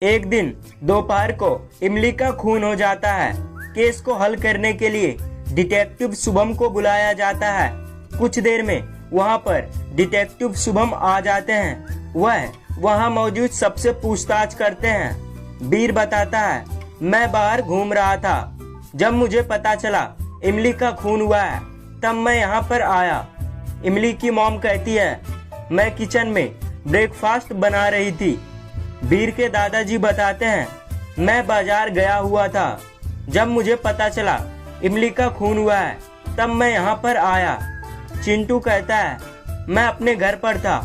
एक दिन दोपहर को इमली का खून हो जाता है। केस को हल करने के लिए डिटेक्टिव शुभम को बुलाया जाता है। कुछ देर में वहां पर डिटेक्टिव शुभम आ जाते हैं। वह वहां मौजूद सबसे पूछताछ करते हैं। वीर बताता है, मैं बाहर घूम रहा था, जब मुझे पता चला इमली का खून हुआ है तब मैं यहाँ पर आया। इमली की मॉम कहती है, मैं किचन में ब्रेकफास्ट बना रही थी। वीर के दादाजी बताते हैं, मैं बाजार गया हुआ था, जब मुझे पता चला इमली का खून हुआ है तब मैं यहाँ पर आया। चिंटू कहता है, मैं अपने घर पर था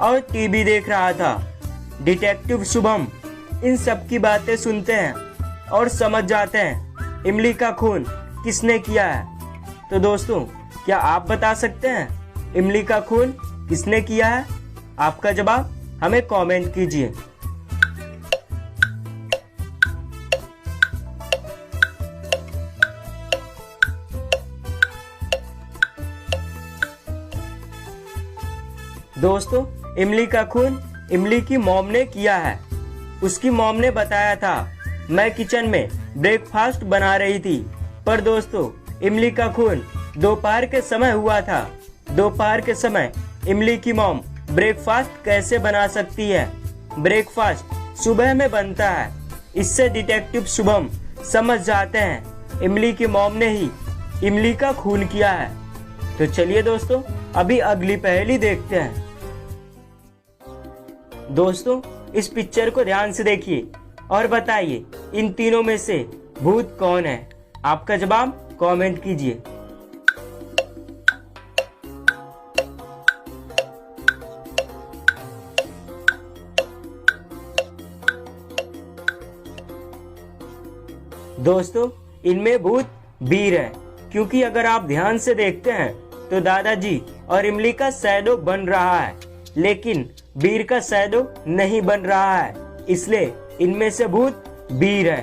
और टीवी देख रहा था। डिटेक्टिव शुभम इन सब की बातें सुनते हैं और समझ जाते हैं इमली का खून किसने किया है। तो दोस्तों, क्या आप बता सकते हैं इमली का खून किसने किया है? आपका जवाब हमें कमेंट कीजिए। दोस्तों, इमली का खून इमली की मॉम ने किया है। उसकी मॉम ने बताया था, मैं किचन में ब्रेकफास्ट बना रही थी। पर दोस्तों, इमली का खून दोपहर के समय हुआ था। दोपहर के समय इमली की मॉम ब्रेकफास्ट कैसे बना सकती है? ब्रेकफास्ट सुबह में बनता है। इससे डिटेक्टिव शुभम समझ जाते हैं इमली की मॉम ने ही इमली का खून किया है। तो चलिए दोस्तों, अभी अगली पहेली देखते हैं। दोस्तों, इस पिक्चर को ध्यान से देखिए और बताइए इन तीनों में से भूत कौन है? आपका जवाब कमेंट कीजिए। दोस्तों, इनमें भूत वीर है, क्योंकि अगर आप ध्यान से देखते हैं तो दादाजी और इमली का शैडो बन रहा है, लेकिन वीर का शैडो नहीं बन रहा है, इसलिए इनमें से भूत वीर है।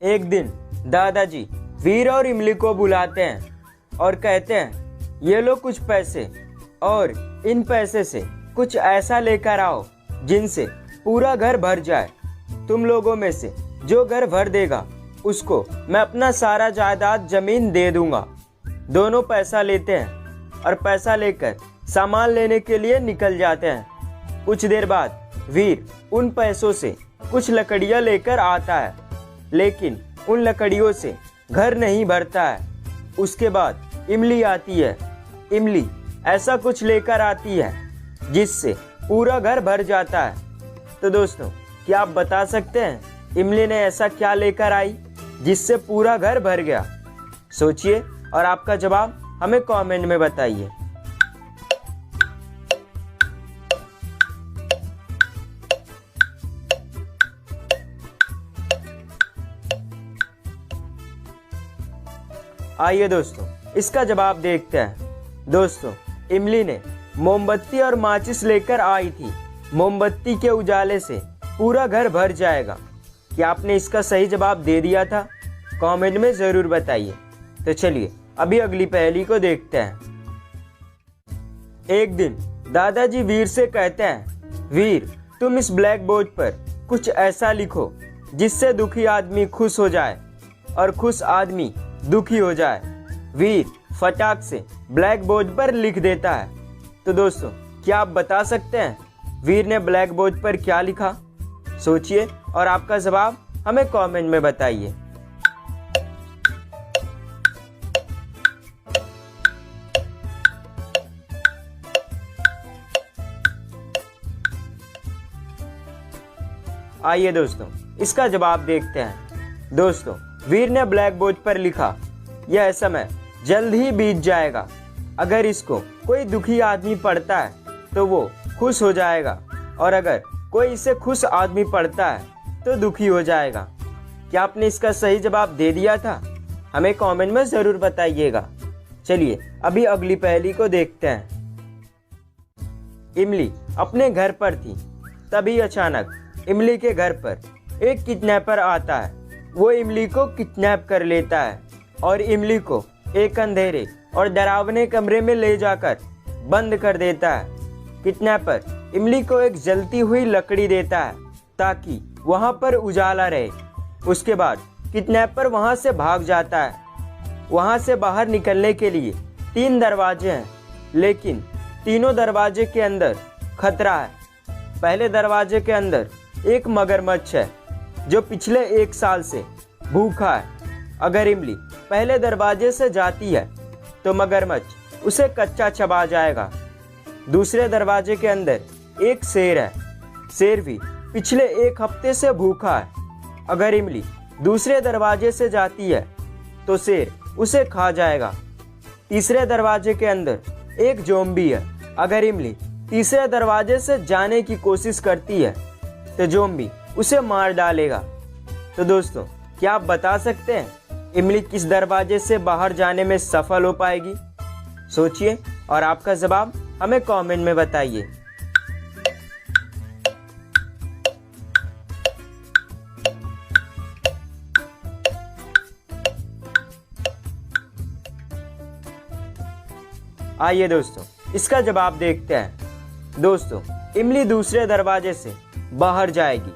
एक दिन दादाजी वीर और इमली को बुलाते हैं और कहते हैं, ये लो कुछ पैसे और इन पैसे से कुछ ऐसा लेकर आओ जिनसे पूरा घर भर जाए। तुम लोगों में से जो घर भर देगा उसको मैं अपना सारा जायदाद जमीन दे दूंगा। दोनों पैसा लेते हैं और पैसा लेकर सामान लेने के लिए निकल जाते हैं। कुछ देर बाद वीर उन पैसों से कुछ लकड़ियां लेकर आता है, लेकिन उन लकड़ियों से घर नहीं भरता है। उसके बाद इमली आती है। इमली ऐसा कुछ लेकर आती है जिससे पूरा घर भर जाता है। तो दोस्तों, क्या आप बता सकते हैं इमली ने ऐसा क्या लेकर आई जिससे पूरा घर भर गया? सोचिए और आपका जवाब हमें कमेंट में बताइए। आइए दोस्तों, इसका जवाब देखते हैं। दोस्तों, इमली ने मोमबत्ती और माचिस लेकर आई थी। मोमबत्ती के उजाले से पूरा घर भर जाएगा। क्या आपने इसका सही जवाब दे दिया था? कमेंट में जरूर बताइए। तो चलिए अभी अगली पहेली को देखते हैं। एक दिन दादाजी वीर से कहते हैं, वीर तुम इस ब्लैक बोर्ड पर कुछ ऐसा लिखो जिससे दुखी आदमी खुश हो जाए और खुश आदमी दुखी हो जाए। वीर फटाक से ब्लैक बोर्ड पर लिख देता है। तो दोस्तों, क्या आप बता सकते हैं वीर ने ब्लैक बोर्ड पर क्या लिखा? सोचिए और आपका जवाब हमें कमेंट में बताइए। आइए दोस्तों, इसका जवाब देखते हैं। दोस्तों, वीर ने ब्लैक बोर्ड पर लिखा, यह समय जल्द ही बीत जाएगा। अगर इसको कोई दुखी आदमी पढ़ता है तो वो खुश हो जाएगा, और अगर कोई इसे खुश आदमी पढ़ता है तो दुखी हो जाएगा। क्या आपने इसका सही जवाब दे दिया था? हमें कमेंट में जरूर बताइएगा। चलिए अभी अगली पहेली को देखते हैं। इमली अपने घर पर थी, तभी अचानक इमली के घर पर एक किडनैपर आता है। वो इमली को किडनैप कर लेता है और इमली को एक अंधेरे और डरावने कमरे में ले जाकर बंद कर देता है। किडनैपर इमली को एक जलती हुई लकड़ी देता है ताकि वहां पर उजाला रहे। उसके बाद किडनैपर वहां से भाग जाता है। वहां से बाहर निकलने के लिए 3 दरवाजे हैं, लेकिन तीनों दरवाजे के अंदर खतरा है। पहले दरवाजे के अंदर एक मगरमच्छ है जो पिछले 1 साल से भूखा है। अगर इमली पहले दरवाजे से जाती है तो मगरमच्छ उसे कच्चा चबा जाएगा। दूसरे दरवाजे के अंदर एक शेर है। शेर भी पिछले 1 हफ्ते से भूखा है। अगर इमली दूसरे दरवाजे से जाती है तो शेर उसे खा जाएगा। तीसरे दरवाजे के अंदर एक ज़ॉम्बी है। अगर इमली तीसरे दरवाजे से जाने की कोशिश करती है तो ज़ॉम्बी उसे मार डालेगा। तो दोस्तों, क्या आप बता सकते हैं इमली किस दरवाजे से बाहर जाने में सफल हो पाएगी? सोचिए और आपका जवाब हमें कमेंट में बताइए। आइए दोस्तों, इसका जवाब देखते हैं। दोस्तों, इमली दूसरे दरवाजे से बाहर जाएगी।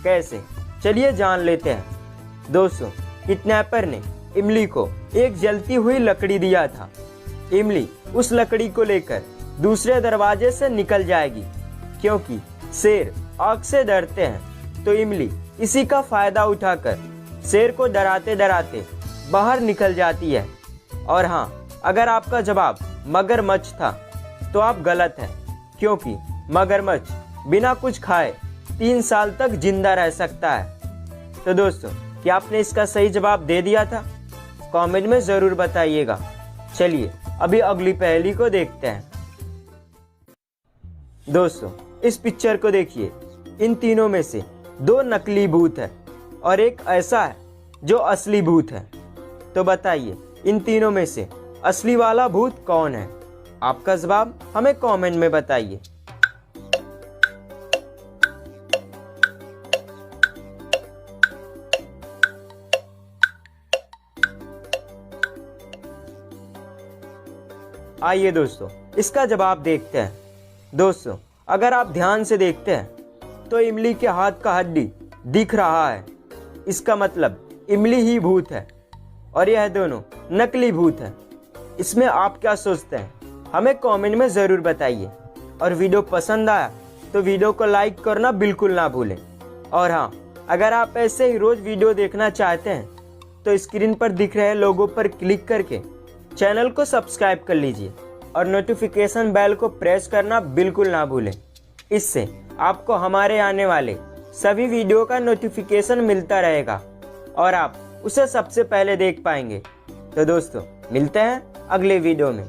कैसे? चलिए जान लेते हैं। दोस्तों, किडनैपर ने इमली को एक जलती हुई लकड़ी दिया था। इमली उस लकड़ी को लेकर दूसरे दरवाजे से निकल जाएगी। क्योंकि शेर आग से डरते हैं, तो इमली इसी का फायदा उठाकर शेर को डराते डराते बाहर निकल जाती है। और हाँ, अगर आपका जवाब मगरमच्छ था तो आप गलत हैं, क्योंकि मगरमच्छ बिना कुछ खाए 3 साल तक जिंदा रह सकता है। तो दोस्तों, क्या आपने इसका सही जवाब दे दिया था? कमेंट में ज़रूर बताइएगा। चलिए अभी अगली पहेली को देखते हैं। दोस्तों, इस पिक्चर को देखिए। इन तीनों में से 2 नकली भूत है और एक ऐसा है जो असली भूत है। तो बताइए, इन तीनों में से असली वाला भूत कौन है? आपका जवाब हमें कमेंट में बताइए। आइए दोस्तों, इसका जवाब देखते हैं। दोस्तों, अगर आप ध्यान से देखते हैं तो इमली के हाथ का हड्डी दिख रहा है। इसका मतलब इमली ही भूत है और यह दोनों नकली भूत हैं। इसमें आप क्या सोचते हैं? हमें कमेंट में ज़रूर बताइए। और वीडियो पसंद आया तो वीडियो को लाइक करना बिल्कुल ना भूलें। और हाँ, अगर आप ऐसे ही रोज़ वीडियो देखना चाहते हैं तो स्क्रीन पर दिख रहे लोगों पर क्लिक करके चैनल को सब्सक्राइब कर लीजिए और नोटिफिकेशन बेल को प्रेस करना बिल्कुल ना भूलें। इससे आपको हमारे आने वाले सभी वीडियो का नोटिफिकेशन मिलता रहेगा और आप उसे सबसे पहले देख पाएंगे। तो दोस्तों, मिलते हैं अगले वीडियो में।